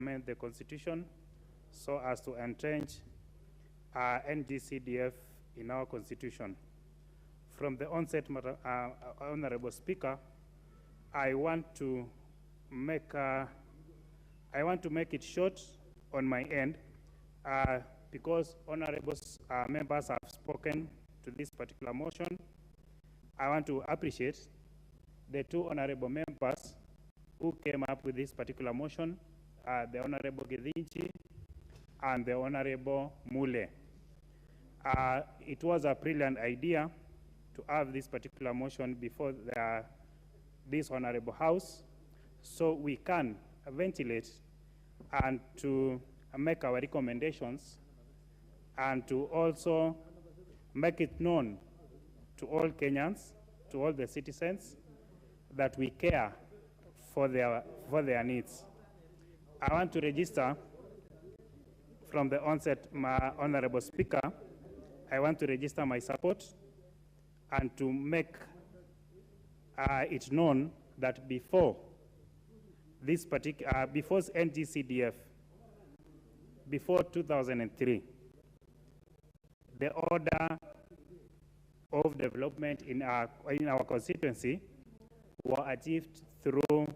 amend the Constitution so as to entrench NGCDF in our Constitution. From the onset, Honorable Speaker, I want to make it short on my end because honorable members have spoken to this particular motion. I want to appreciate the two honorable members who came up with this particular motion, the Honorable Kipngetich and the Honorable Mule. It was a brilliant idea to have this particular motion before this honorable house so we can ventilate and to make our recommendations and to also make it known to all Kenyans, to all the citizens, that we care for their needs. I want to register from the onset, my Honorable Speaker, I want to register my support and to make it known that before this particular, before NGCDF, before 2003, the order of development in our constituency were achieved through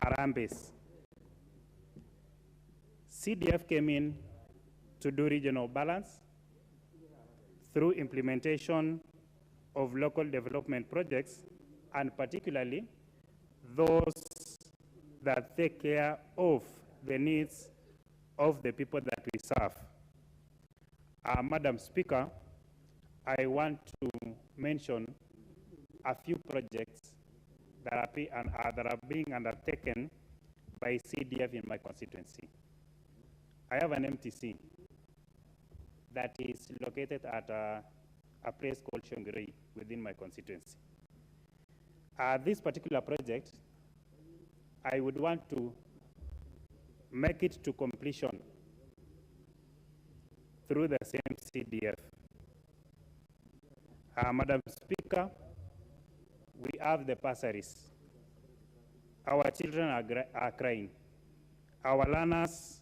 Harambes. CDF came in to do regional balance through implementation of local development projects, and particularly those that take care of the needs of the people that we serve. Madam Speaker, I want to mention a few projects that are being undertaken by CDF in my constituency. I have an MTC that is located at a place called Shongirei within my constituency. This particular project, I would want to make it to completion through the same CDF. Madam Speaker, we have the bursaries. Our children are crying. Our learners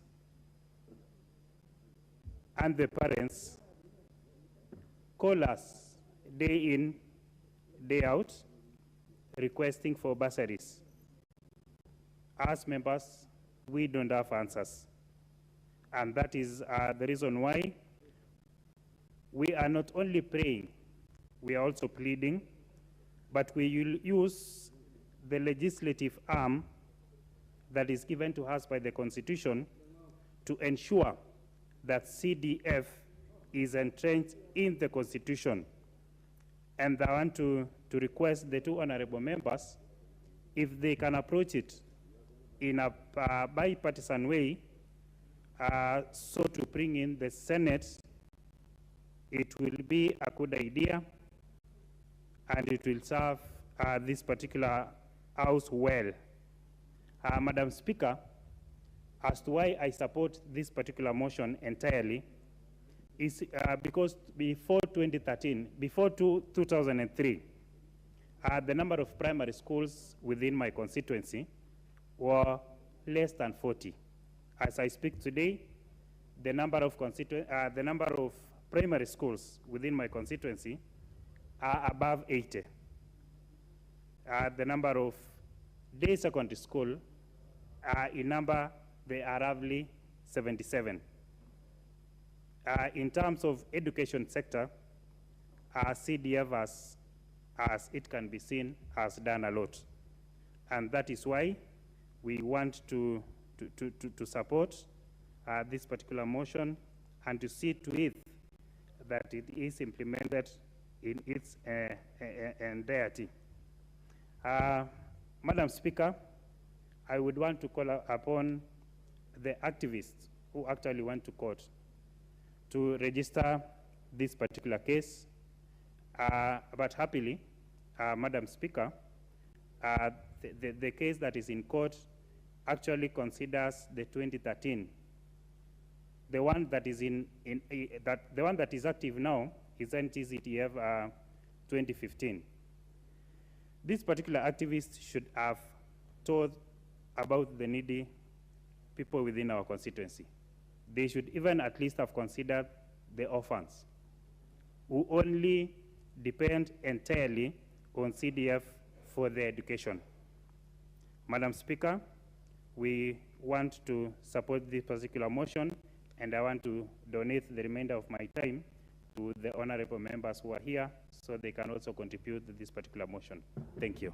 and the parents call us day in, day out, requesting for bursaries. As members, we don't have answers. And that is the reason why we are not only praying, we are also pleading, but we will use the legislative arm that is given to us by the Constitution to ensure that CDF is entrenched in the Constitution. And I want to request the two honorable members, if they can approach it in a bipartisan way, so to bring in the Senate, it will be a good idea, and it will serve this particular house well. Madam Speaker, as to why I support this particular motion entirely is because before 2013, before 2003, the number of primary schools within my constituency were less than 40. As I speak today, the number of primary schools within my constituency are above 80. The number of day secondary school in number, they are roughly 77. In terms of education sector, CDF, as it can be seen, has done a lot. And that is why we want to support this particular motion and to see to it that it is implemented in its entirety. Madam Speaker, I would want to call upon the activists who actually went to court to register this particular case. But happily, Madam Speaker, the case that is in court actually considers the 2013. The one that is the one that is active now is NGCDF 2015. This particular activist should have told about the needy people within our constituency. They should even at least have considered the orphans who only depend entirely on CDF for their education. Madam Speaker, we want to support this particular motion, and I want to donate the remainder of my time to the honorable members who are here so they can also contribute to this particular motion. Thank you.